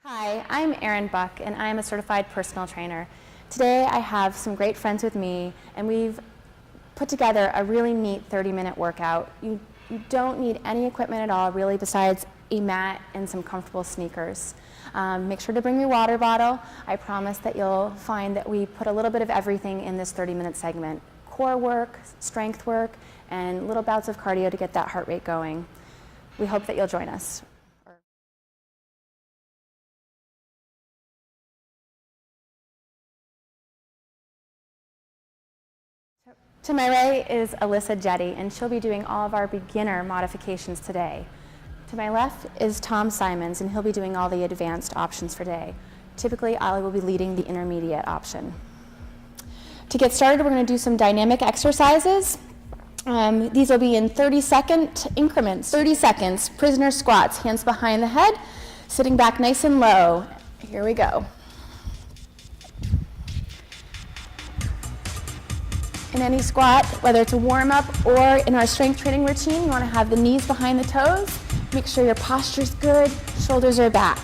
Hi, I'm Erin Buck, and I'm a certified personal trainer. Today I have some great friends with me, and we've put together a really neat 30-minute workout. You don't need any equipment at all, really, besides a mat and some comfortable sneakers. Make sure to bring your water bottle. I promise that you'll find that we put a little bit of everything in this 30-minute segment. Core work, strength work, and little bouts of cardio to get that heart rate going. We hope that you'll join us. To my right is Alyssa Jetty, and she'll be doing all of our beginner modifications today. To my left is Tom Simons, and he'll be doing all the advanced options for today. Typically, I will be leading the intermediate option. To get started, we're going to do some dynamic exercises. These will be in 30-second increments. 30 seconds, prisoner squats, hands behind the head, sitting back nice and low. Here we go. In any squat, whether it's a warm-up or in our strength training routine, you want to have the knees behind the toes. Make sure your posture's good, shoulders are back.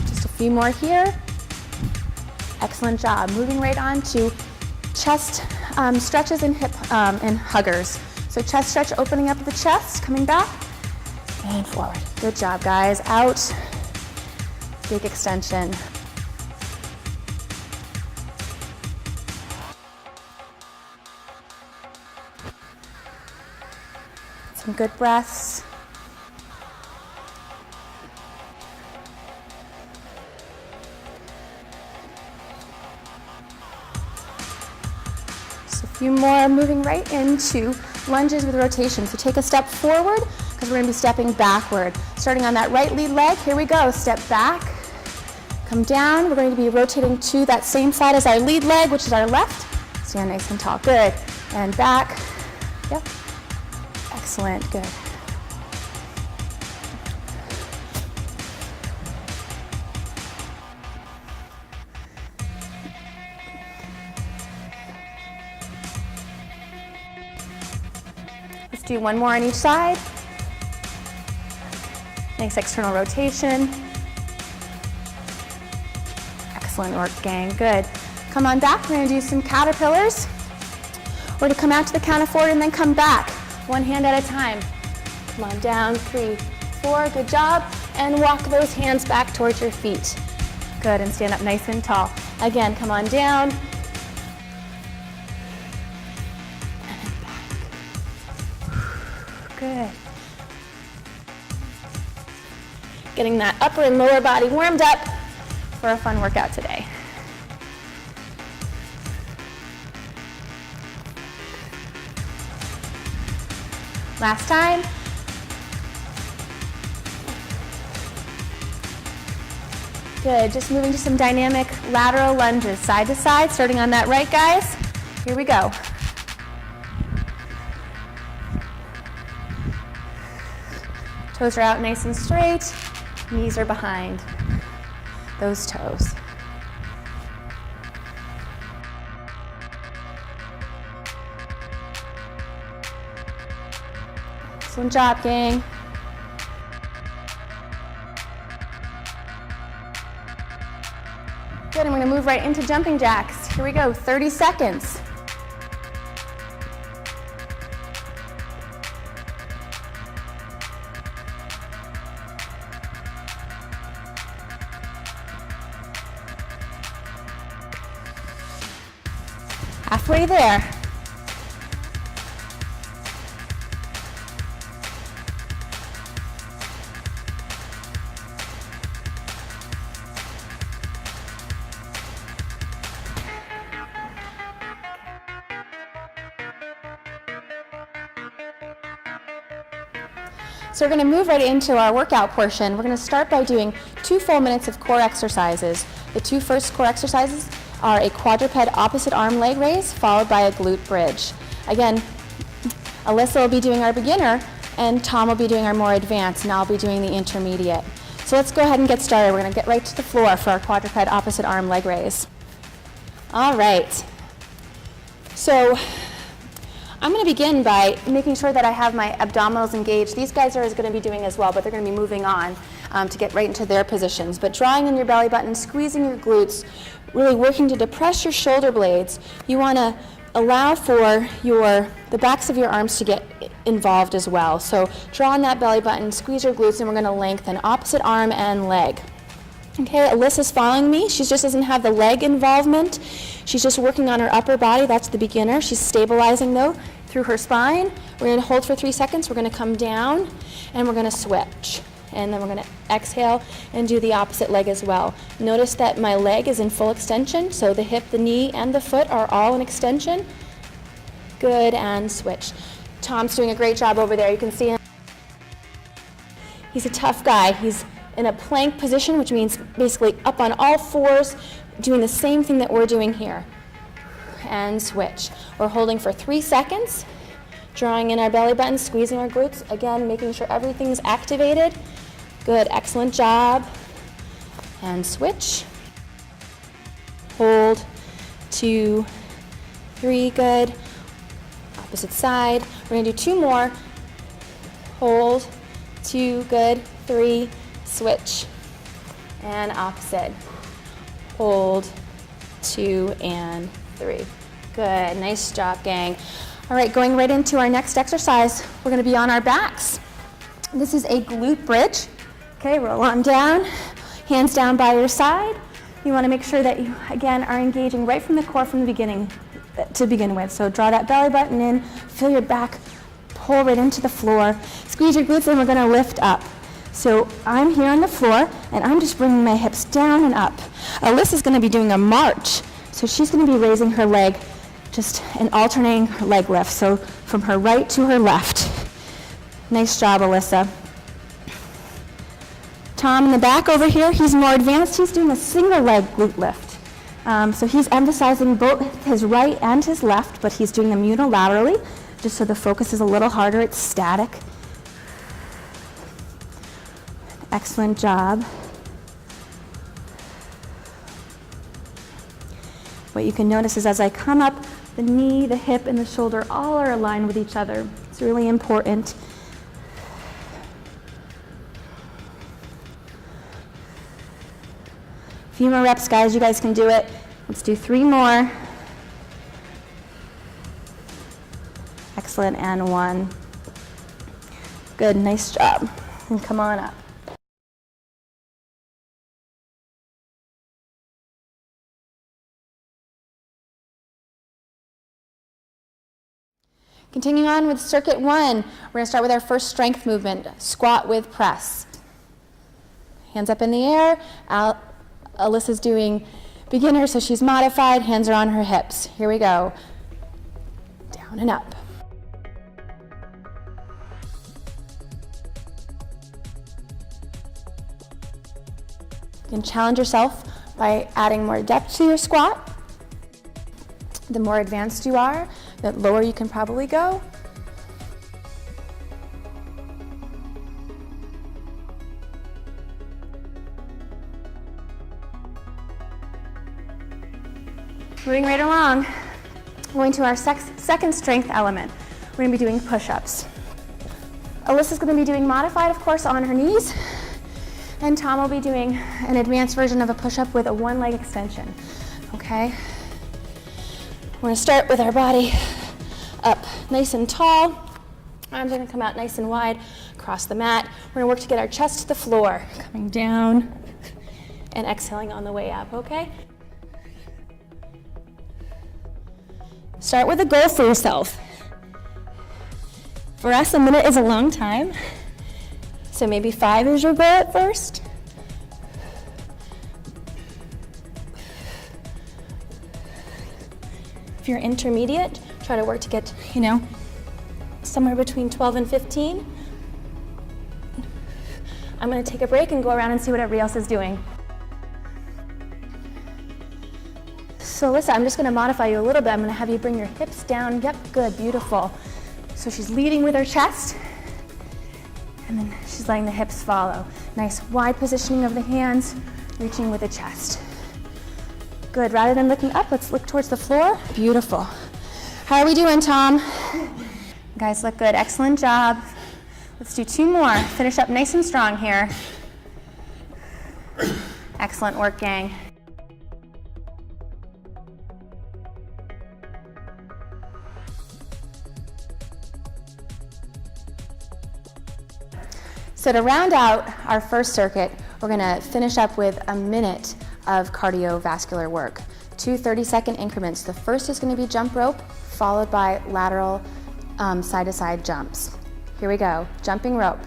Just a few more here. Excellent job. Moving right on to chest stretches and hip and huggers. So chest stretch, opening up the chest, coming back, and forward. Good job, guys. Out, big extension. Some good breaths. Just a few more, moving right into lunges with rotation. So take a step forward because we're going to be stepping backward. Starting on that right lead leg, here we go. Step back, come down. We're going to be rotating to that same side as our lead leg, which is our left. Stand nice and tall. Good. And back. Yep. Excellent. Good. Let's do one more on each side. Nice external rotation. Excellent work, gang. Good. Come on back. We're going to do some caterpillars. We're going to come out to the count of 4 and then come back. One hand at a time. Come on down. 3, 4. Good job. And walk those hands back towards your feet. Good. And stand up nice and tall. Again, come on down. Good. Getting that upper and lower body warmed up for a fun workout today. Last time. Good. Just moving to some dynamic lateral lunges, side to side, starting on that right, guys. Here we go. Toes are out nice and straight, knees are behind those toes. Excellent job, gang. Good, and we're gonna move right into jumping jacks. Here we go, 30 seconds. Halfway there. So we're going to move right into our workout portion. We're going to start by doing 2 full minutes of core exercises. The 2 first core exercises are a quadruped opposite arm leg raise followed by a glute bridge. Again, Alyssa will be doing our beginner and Tom will be doing our more advanced, and I'll be doing the intermediate. So let's go ahead and get started. We're going to get right to the floor for our quadruped opposite arm leg raise. All right. So I'm going to begin by making sure that I have my abdominals engaged. These guys are going to be doing as well, but they're going to be moving on to get right into their positions. But drawing in your belly button, squeezing your glutes, really working to depress your shoulder blades. You want to allow for the backs of your arms to get involved as well. So draw on that belly button, squeeze your glutes, and we're going to lengthen opposite arm and leg. Okay, Alyssa's following me. She just doesn't have the leg involvement. She's just working on her upper body. That's the beginner. She's stabilizing, though, through her spine. We're going to hold for 3 seconds. We're going to come down, and we're going to switch. And then we're going to exhale and do the opposite leg as well. Notice that my leg is in full extension, so the hip, the knee, and the foot are all in extension. Good, and switch. Tom's doing a great job over there. You can see him. He's a tough guy. He's in a plank position, which means basically up on all fours, doing the same thing that we're doing here. And switch. We're holding for 3 seconds, drawing in our belly button, squeezing our glutes, again, making sure everything's activated. Good, excellent job. And switch. Hold, 2, 3, good. Opposite side. We're gonna do 2 more. Hold, 2, good, 3, switch. And opposite. Hold, 2, and 3. Good, nice job, gang. All right, going right into our next exercise, we're gonna be on our backs. This is a glute bridge. Okay, roll on down, hands down by your side. You wanna make sure that you, again, are engaging right from the core from the beginning to begin with. So draw that belly button in, feel your back pull right into the floor. Squeeze your glutes and we're gonna lift up. So I'm here on the floor and I'm just bringing my hips down and up. Alyssa's gonna be doing a march. So she's gonna be raising her leg, just an alternating leg lift. So from her right to her left. Nice job, Alyssa. Tom in the back over here, he's more advanced. He's doing a single leg glute lift. So he's emphasizing both his right and his left, but he's doing them unilaterally, just so the focus is a little harder. It's static. Excellent job. What you can notice is as I come up, the knee, the hip, and the shoulder all are aligned with each other. It's really important. A few more reps, guys. You guys can do it. Let's do 3 more. Excellent, and 1. Good, nice job. And come on up. Continuing on with circuit 1, we're going to start with our first strength movement, squat with press. Hands up in the air. Alyssa's doing beginner, so she's modified. Hands are on her hips. Here we go. Down and up. You can challenge yourself by adding more depth to your squat. The more advanced you are, the lower you can probably go. Moving right along, going to our second strength element. We're going to be doing push-ups. Alyssa's going to be doing modified, of course, on her knees, and Tom will be doing an advanced version of a push-up with a 1-leg extension. Okay? We're going to start with our body up nice and tall. Arms are going to come out nice and wide across the mat. We're going to work to get our chest to the floor, coming down and exhaling on the way up, okay? Start with a goal for yourself. For us, a minute is a long time, so maybe 5 is your goal at first. If you're intermediate, try to work to get, somewhere between 12 and 15. I'm going to take a break and go around and see what everybody else is doing. So Alyssa, I'm just going to modify you a little bit. I'm going to have you bring your hips down. Yep, good, beautiful. So she's leading with her chest, and then she's letting the hips follow. Nice wide positioning of the hands, reaching with the chest. Good, rather than looking up, let's look towards the floor. Beautiful. How are we doing, Tom? You guys look good, excellent job. Let's do 2 more. Finish up nice and strong here. Excellent work, gang. So to round out our first circuit, we're gonna finish up with a minute of cardiovascular work. 2 30-second increments. The first is gonna be jump rope, followed by lateral side-to-side jumps. Here we go, jumping rope.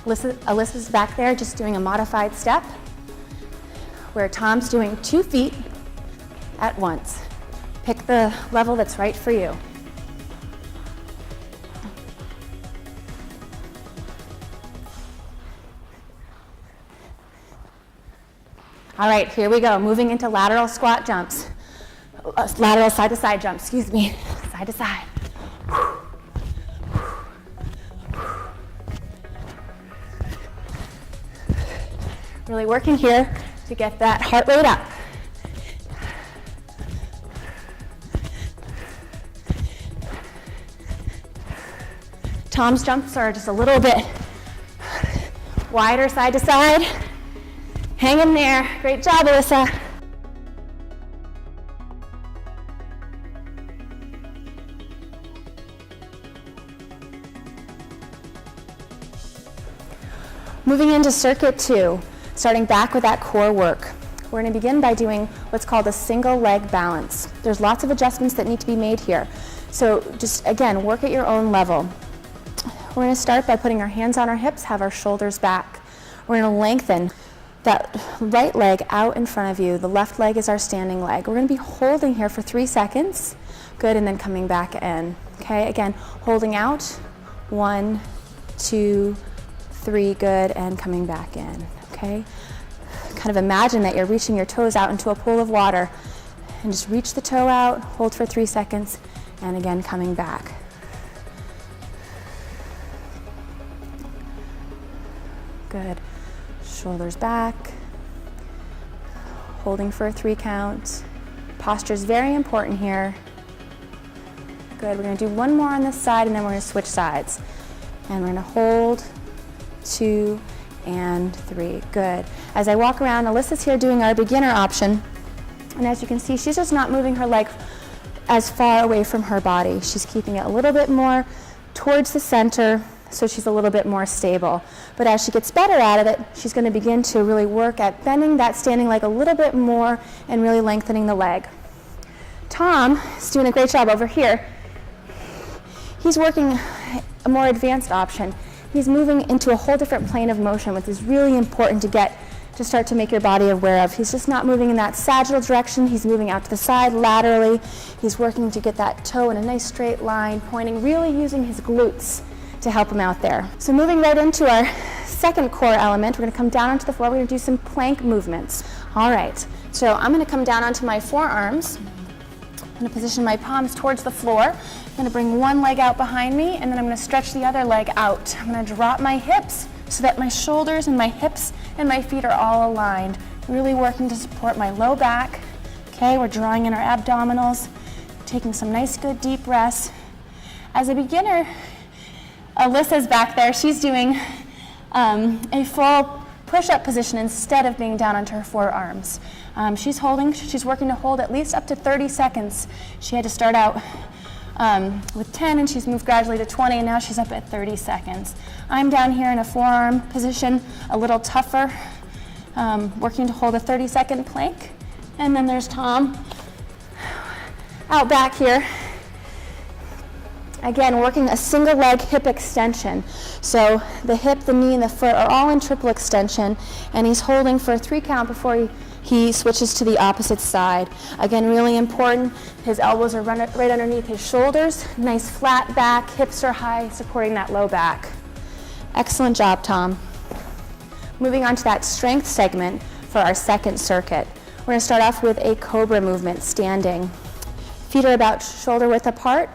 Alyssa's back there just doing a modified step, where Tom's doing 2 feet at once. Pick the level that's right for you. All right, here we go, moving into lateral squat jumps. Lateral side-to-side jumps, excuse me, side to side. Really working here to get that heart rate up. Tom's jumps are just a little bit wider side to side. Hang in there. Great job, Alyssa. Moving into circuit 2, starting back with that core work. We're going to begin by doing what's called a single leg balance. There's lots of adjustments that need to be made here. So just, again, work at your own level. We're going to start by putting our hands on our hips, have our shoulders back. We're going to lengthen that right leg out in front of you. The left leg is our standing leg. We're going to be holding here for 3 seconds. Good, and then coming back in. Okay, again, holding out. 1, 2, 3, good, and coming back in. Okay, kind of imagine that you're reaching your toes out into a pool of water, and just reach the toe out, hold for 3 seconds, and again coming back. Good. Shoulders back. Holding for a 3 count. Posture is very important here. Good. We're going to do 1 more on this side, and then we're going to switch sides. And we're going to hold, 2, and 3. Good. As I walk around, Alyssa's here doing our beginner option. And as you can see, she's just not moving her leg as far away from her body. She's keeping it a little bit more towards the center, so she's a little bit more stable. But as she gets better at it, she's going to begin to really work at bending that standing leg a little bit more and really lengthening the leg. Tom is doing a great job over here. He's working a more advanced option. He's moving into a whole different plane of motion, which is really important to start to make your body aware of. He's just not moving in that sagittal direction. He's moving out to the side laterally. He's working to get that toe in a nice straight line, pointing, really using his glutes to help him out there. So moving right into our second core element, we're going to come down onto the floor. We're going to do some plank movements. All right, so I'm going to come down onto my forearms. I'm going to position my palms towards the floor. I'm going to bring one leg out behind me, and then I'm going to stretch the other leg out. I'm going to drop my hips so that my shoulders and my hips and my feet are all aligned. Really working to support my low back. Okay, we're drawing in our abdominals, taking some nice good deep breaths. As a beginner, Alyssa's back there. She's doing a full push-up position instead of being down onto her forearms. She's working to hold at least up to 30 seconds. She had to start out with 10, and she's moved gradually to 20, and now she's up at 30 seconds. I'm down here in a forearm position, a little tougher, working to hold a 30-second plank. And then there's Tom out back here. Again, working a single leg hip extension. So the hip, the knee, and the foot are all in triple extension, and he's holding for a 3 count before he switches to the opposite side. Again, really important. His elbows are right underneath his shoulders. Nice flat back, hips are high, supporting that low back. Excellent job, Tom. Moving on to that strength segment for our second circuit. We're going to start off with a cobra movement, standing. Feet are about shoulder width apart.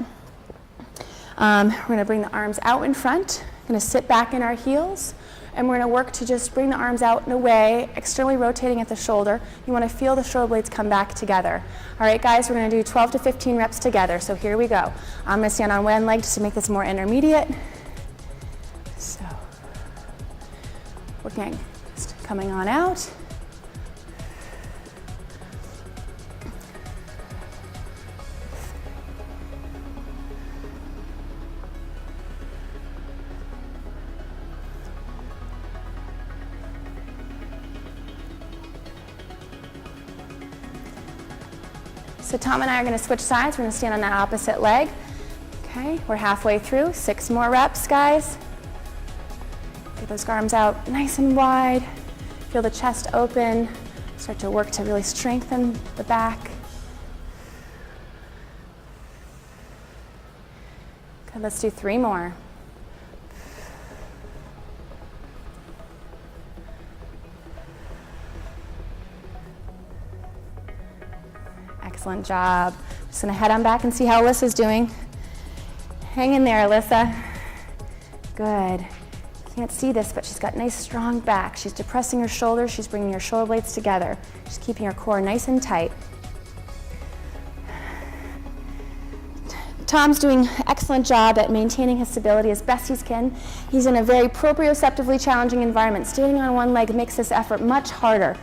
We're going to bring the arms out in front. Going going to sit back in our heels, and we're going to work to just bring the arms out and away, externally rotating at the shoulder. You want to feel the shoulder blades come back together. All right, guys, we're going to do 12 to 15 reps together, so here we go. I'm going to stand on one leg just to make this more intermediate. So, working, just coming on out. So Tom and I are going to switch sides. We're going to stand on that opposite leg. Okay, we're halfway through. 6 more reps, guys. Get those arms out nice and wide. Feel the chest open. Start to work to really strengthen the back. Okay, let's do 3 more. Excellent job. Just gonna head on back and see how Alyssa's doing. Hang in there, Alyssa. Good. Can't see this, but she's got nice strong back. She's depressing her shoulders. She's bringing her shoulder blades together. She's keeping her core nice and tight. Tom's doing an excellent job at maintaining his stability as best he can. He's in a very proprioceptively challenging environment. Standing on one leg makes this effort much harder.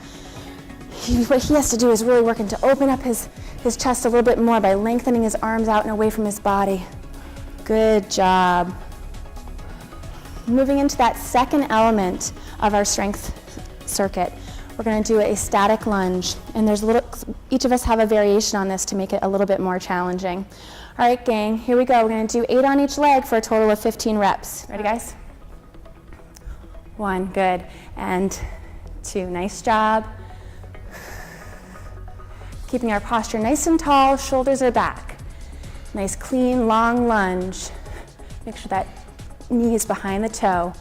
What he has to do is really working to open up his chest a little bit more by lengthening his arms out and away from his body. Good job. Moving into that second element of our strength circuit, we're going to do a static lunge. And there's each of us have a variation on this to make it a little bit more challenging. All right, gang, here we go. We're going to do 8 on each leg for a total of 15 reps. Ready, guys? 1, good. And 2, nice job. Keeping our posture nice and tall, shoulders are back. Nice, clean, long lunge. Make sure that knee is behind the toe.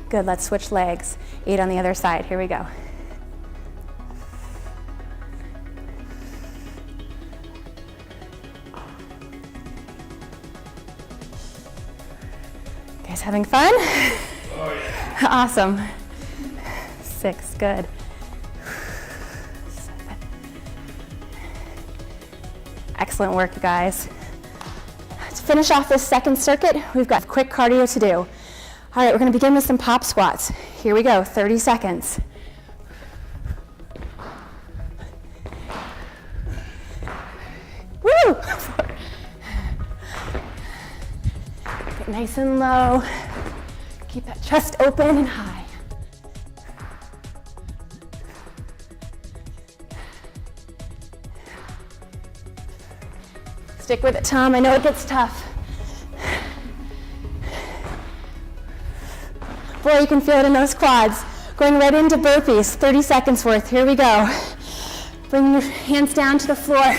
Good, let's switch legs. 8 on the other side, here we go. Guys having fun? Oh yeah. Awesome. 6, good. 7. Excellent work, you guys. To finish off this second circuit, we've got quick cardio to do. All right, we're going to begin with some pop squats. Here we go, 30 seconds. Woo! Get nice and low. Keep that chest open and high. Stick with it, Tom. I know it gets tough. Boy, you can feel it in those quads. Going right into burpees, 30 seconds worth. Here we go. Bring your hands down to the floor.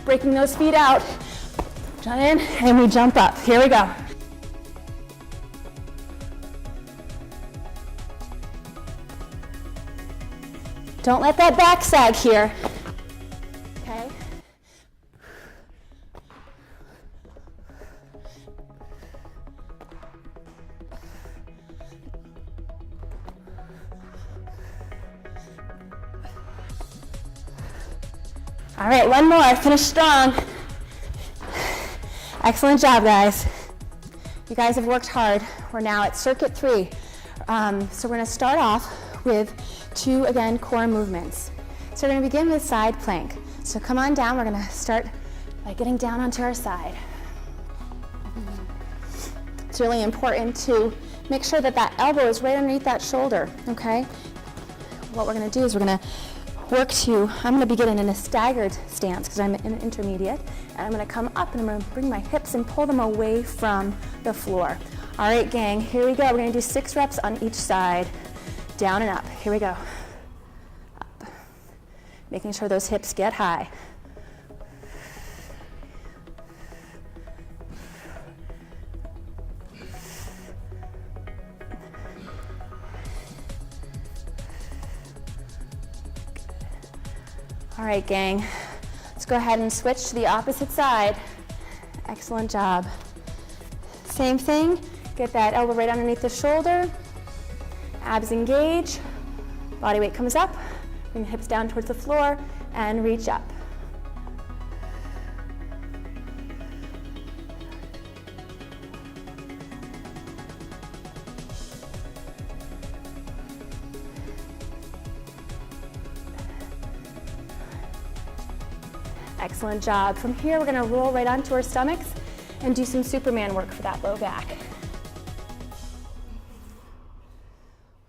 Breaking those feet out. Jump in, and we jump up. Here we go. Don't let that back sag here. Okay? All right, one more. Finish strong. Excellent job, guys. You guys have worked hard. We're now at circuit 3. So we're going to start off with 2, again, core movements. So we're going to begin with side plank. So come on down. We're going to start by getting down onto our side. It's really important to make sure that that elbow is right underneath that shoulder, okay? What we're going to do is we're going to work to, I'm going to begin in a staggered stance because I'm in an intermediate, and I'm going to come up and I'm going to bring my hips and pull them away from the floor. All right, gang, here we go. We're going to do 6 reps on each side, down and up. Here we go. Up. Making sure those hips get high. All right, gang. Let's go ahead and switch to the opposite side. Excellent job. Same thing, get that elbow right underneath the shoulder, abs engage, body weight comes up, bring the hips down towards the floor, and reach up. Excellent job. From here, we're gonna roll right onto our stomachs and do some Superman work for that low back.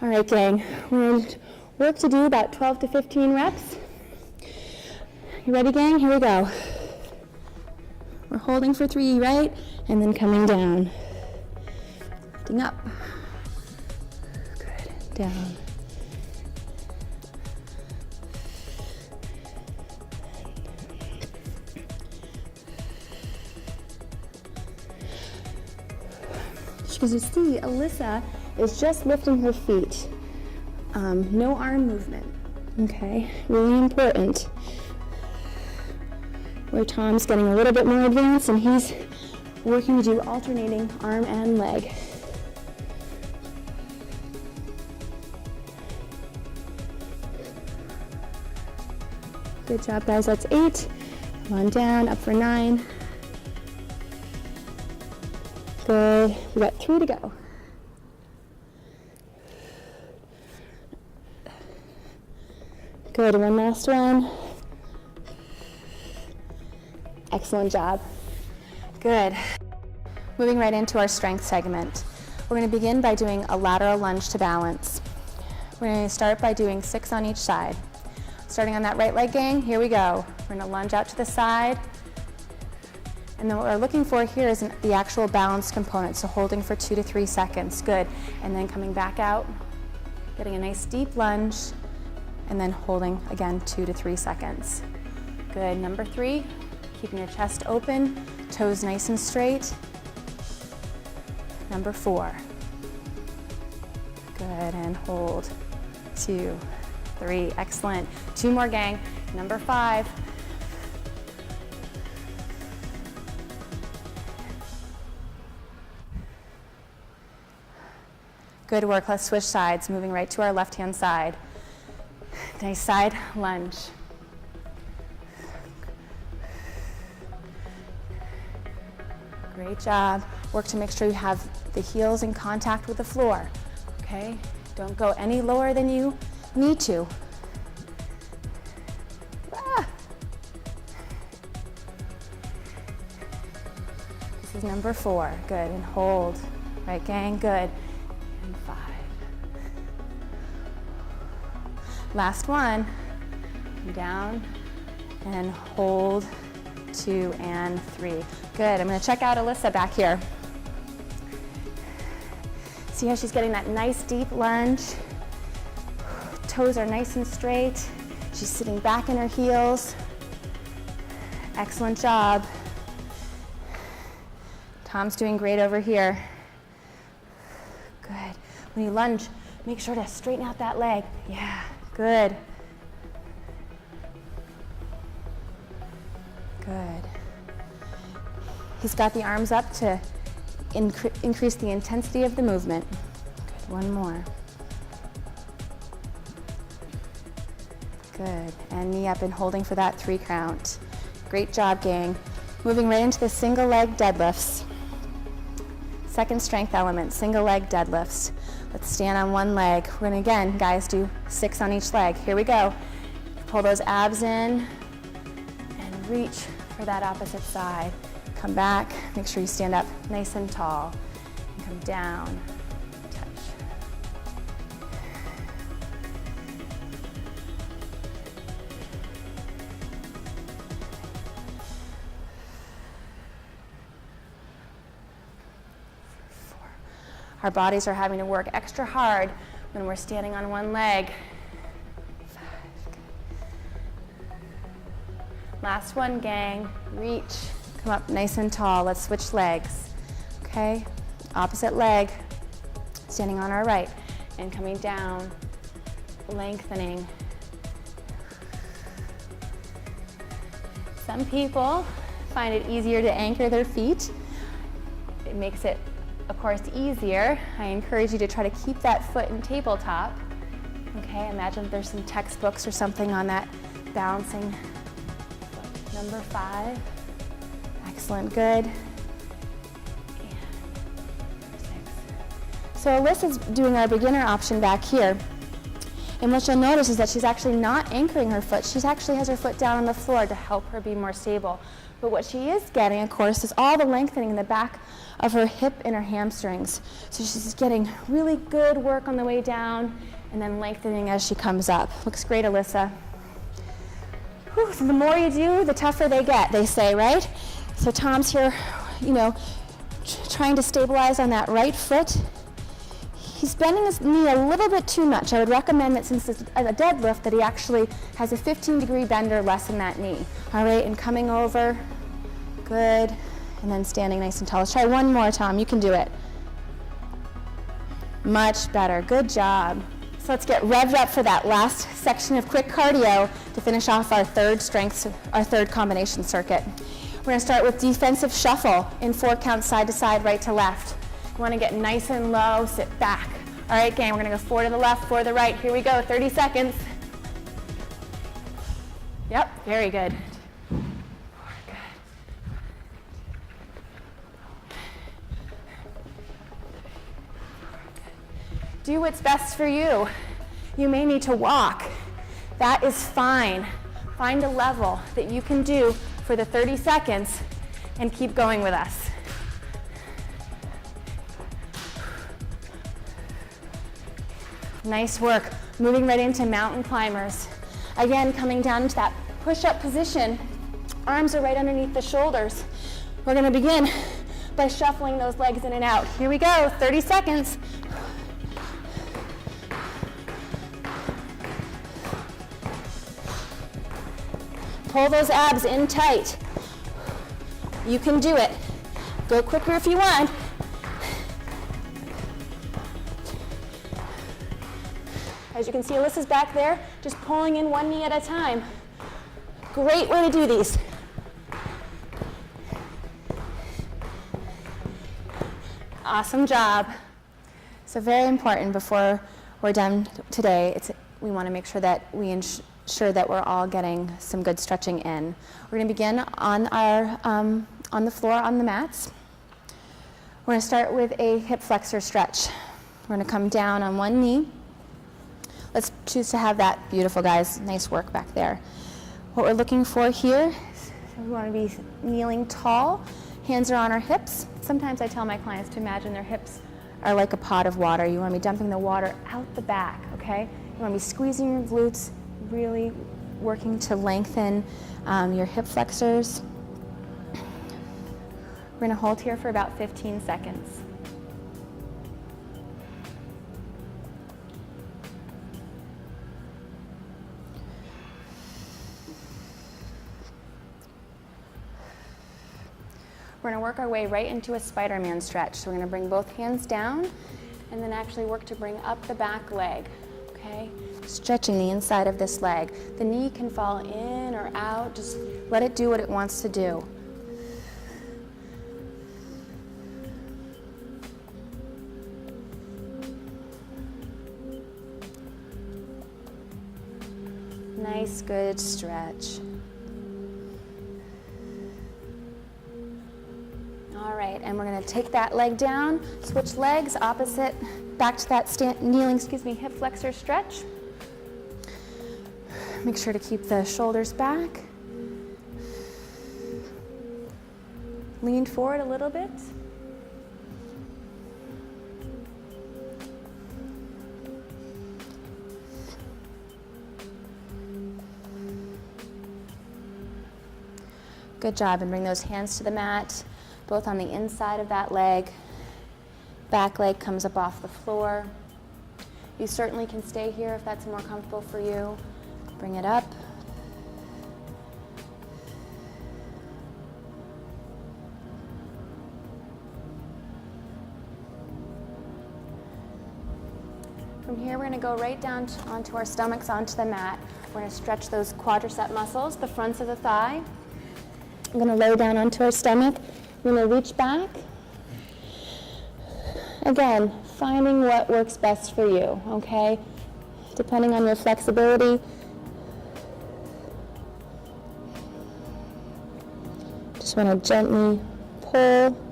All right, gang, we're gonna work to do about 12 to 15 reps. You ready, gang? Here we go. We're holding for 3, right? And then coming down. Lifting up. Good, down. Because you see, Alyssa is just lifting her feet. No arm movement, okay? Really important. Where Tom's getting a little bit more advanced and he's working to do alternating arm and leg. Good job, guys, that's 8. Come on down, up for 9. Good, we got 3 to go. Good, one last one. Excellent job. Good. Moving right into our strength segment. We're going to begin by doing a lateral lunge to balance. We're going to start by doing 6 on each side. Starting on that right leg, gang, here we go. We're going to lunge out to the side. And then what we're looking for here is the actual balance component, so holding for 2 to 3 seconds. Good. And then coming back out, getting a nice deep lunge, and then holding again 2 to 3 seconds. Good. Number 3, keeping your chest open, toes nice and straight. Number 4. Good, and hold. 2, 3, excellent. 2 more, gang. Number 5. Good work, let's switch sides, moving right to our left-hand side. Nice side lunge. Great job. Work to make sure you have the heels in contact with the floor, okay? Don't go any lower than you need to. Ah. This is number 4, good, and hold. Right, gang, good. And 5. Last one, down and hold, 2 and 3. Good, I'm gonna check out Alyssa back here. See how she's getting that nice deep lunge? Toes are nice and straight. She's sitting back in her heels. Excellent job. Tom's doing great over here. Good. When you lunge, make sure to straighten out that leg. Yeah, good. Good. He's got the arms up to increase the intensity of the movement. Good, one more. Good, and knee up and holding for that 3 count. Great job, gang. Moving right into the single leg deadlifts. Second strength element, single leg deadlifts. Let's stand on one leg. We're gonna, again, guys, do 6 on each leg. Here we go. Pull those abs in and reach for that opposite side. Come back, make sure you stand up nice and tall. And come down, touch. Our bodies are having to work extra hard when we're standing on one leg. 5. Last one, gang. Reach. Come up nice and tall. Let's switch legs. Okay? Opposite leg. Standing on our right. And coming down. Lengthening. Some people find it easier to anchor their feet. It makes it, of course, easier. I encourage you to try to keep that foot in tabletop. Okay, imagine there's some textbooks or something on that balancing foot. Number 5. Excellent, good. And number 6. So Alyssa's doing our beginner option back here. And what you'll notice is that she's actually not anchoring her foot. She actually has her foot down on the floor to help her be more stable. But what she is getting, of course, is all the lengthening in the back of her hip and her hamstrings. So she's getting really good work on the way down and then lengthening as she comes up. Looks great, Alyssa. Whew, so the more you do, the tougher they get, they say, right? So Tom's here, trying to stabilize on that right foot. He's bending his knee a little bit too much. I would recommend that since it's a deadlift that he actually has a 15-degree bend or less in that knee. All right, and coming over, good, and then standing nice and tall. Let's try one more, Tom. You can do it. Much better. Good job. So let's get revved up for that last section of quick cardio to finish off our third combination circuit. We're going to start with defensive shuffle in 4 counts side to side, right to left. You want to get nice and low, sit back. All right, gang, we're going to go 4 to the left, 4 to the right. Here we go, 30 seconds. Yep, very good. 4, good. Do what's best for you. You may need to walk. That is fine. Find a level that you can do for the 30 seconds and keep going with us. Nice work. Moving right into mountain climbers. Again, coming down into that push-up position. Arms are right underneath the shoulders. We're going to begin by shuffling those legs in and out. Here we go, 30 seconds. Pull those abs in tight. You can do it. Go quicker if you want. As you can see, Alyssa's back there, just pulling in one knee at a time. Great way to do these. Awesome job. So very important before we're done today, we want to make sure that we ensure that we're all getting some good stretching in. We're going to begin on the floor on the mats. We're going to start with a hip flexor stretch. We're going to come down on one knee. Let's choose to have that. Beautiful, guys. Nice work back there. What we're looking for here is we want to be kneeling tall. Hands are on our hips. Sometimes I tell my clients to imagine their hips are like a pot of water. You want to be dumping the water out the back, okay? You want to be squeezing your glutes, really working to lengthen your hip flexors. We're going to hold here for about 15 seconds. We're going to work our way right into a Spider-Man stretch. So we're going to bring both hands down and then actually work to bring up the back leg, okay? Stretching the inside of this leg. The knee can fall in or out. Just let it do what it wants to do. Nice, good stretch. All right, and we're going to take that leg down, switch legs, opposite, back to that hip flexor stretch. Make sure to keep the shoulders back. Lean forward a little bit. Good job, and bring those hands to the mat, both on the inside of that leg. Back leg comes up off the floor. You certainly can stay here if that's more comfortable for you. Bring it up. From here, we're going to go right down onto our stomachs, onto the mat. We're going to stretch those quadricep muscles, the fronts of the thigh. I'm going to lay down onto our stomach. We're going to reach back. Again, finding what works best for you, okay? Depending on your flexibility. Just want to gently pull.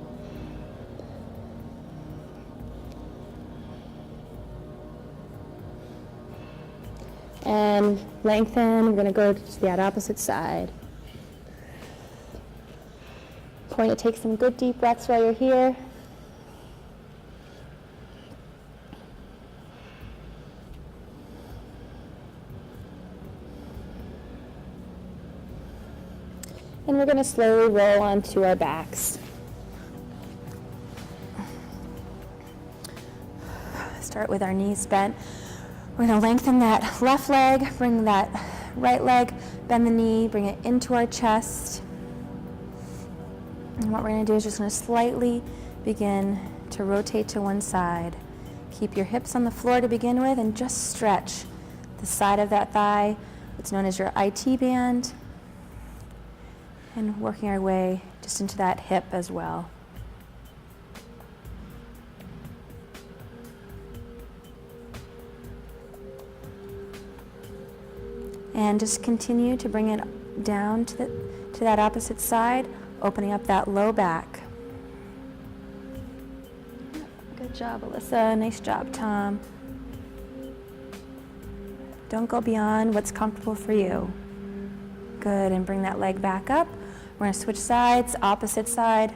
And lengthen. We're going to go to that opposite side. Important to take some good deep breaths while you're here. And we're going to slowly roll onto our backs. Start with our knees bent. We're going to lengthen that left leg, bring that right leg, bend the knee, bring it into our chest. And what we're going to do is just going to slightly begin to rotate to one side. Keep your hips on the floor to begin with and just stretch the side of that thigh, what's known as your IT band, and working our way just into that hip as well. And just continue to bring it down to that opposite side, opening up that low back. Good job, Alyssa. Nice job, Tom. Don't go beyond what's comfortable for you. Good, and bring that leg back up. We're going to switch sides, opposite side.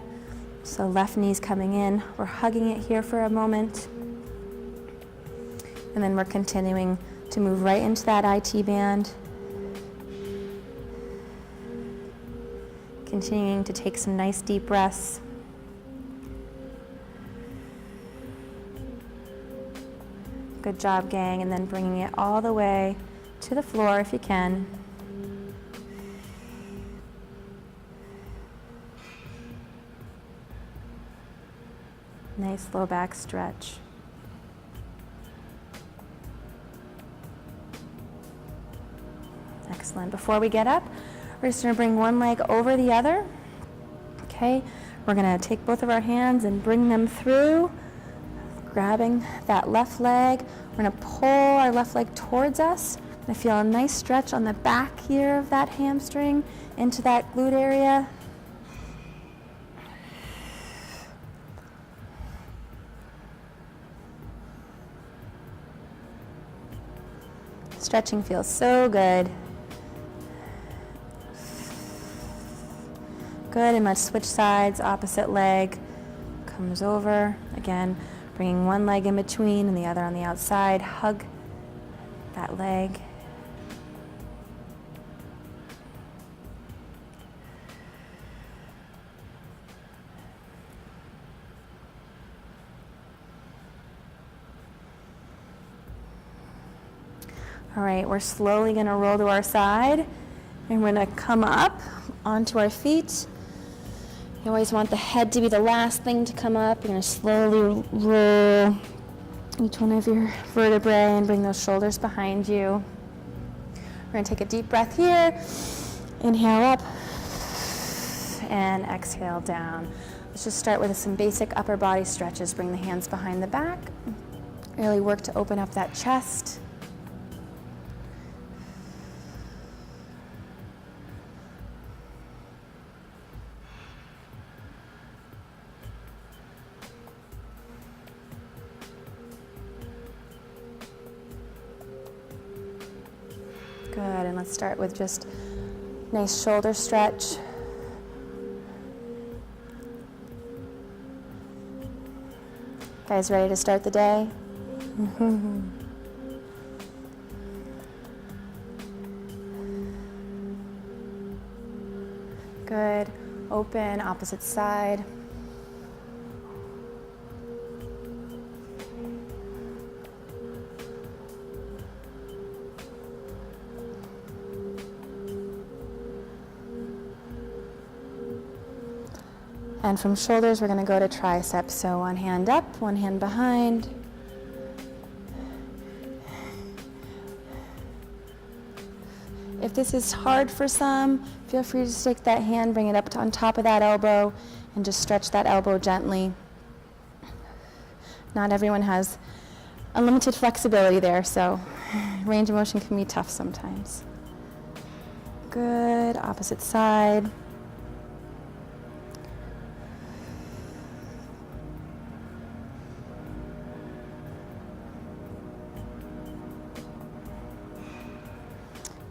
So left knee's coming in. We're hugging it here for a moment. And then we're continuing to move right into that IT band. Continuing to take some nice deep breaths. Good job, gang. And then bringing it all the way to the floor if you can. Nice low back stretch. Excellent. Before we get up, we're just going to bring one leg over the other. Okay, we're going to take both of our hands and bring them through, grabbing that left leg. We're going to pull our left leg towards us. I feel a nice stretch on the back here of that hamstring into that glute area. Stretching feels so good. Good, and let's switch sides. Opposite leg comes over. Again, bringing one leg in between and the other on the outside. Hug that leg. All right, we're slowly going to roll to our side, and we're going to come up onto our feet. You always want the head to be the last thing to come up. You're going to slowly roll each one of your vertebrae and bring those shoulders behind you. We're going to take a deep breath here. Inhale up and exhale down. Let's just start with some basic upper body stretches. Bring the hands behind the back. Really work to open up that chest. Good, and let's start with just nice shoulder stretch. Guys, ready to start the day? Good. Open, opposite side. And from shoulders, we're going to go to triceps. So one hand up, one hand behind. If this is hard for some, Feel free to take that hand, bring it up to on top of that elbow, and just stretch that elbow gently. Not everyone has unlimited flexibility there, so range of motion can be tough sometimes. Good. Opposite side.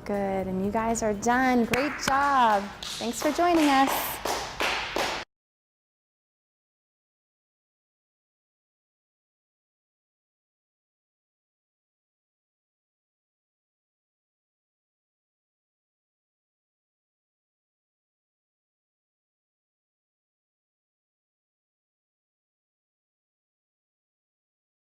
Good, and you guys are done. Great job. Thanks for joining us.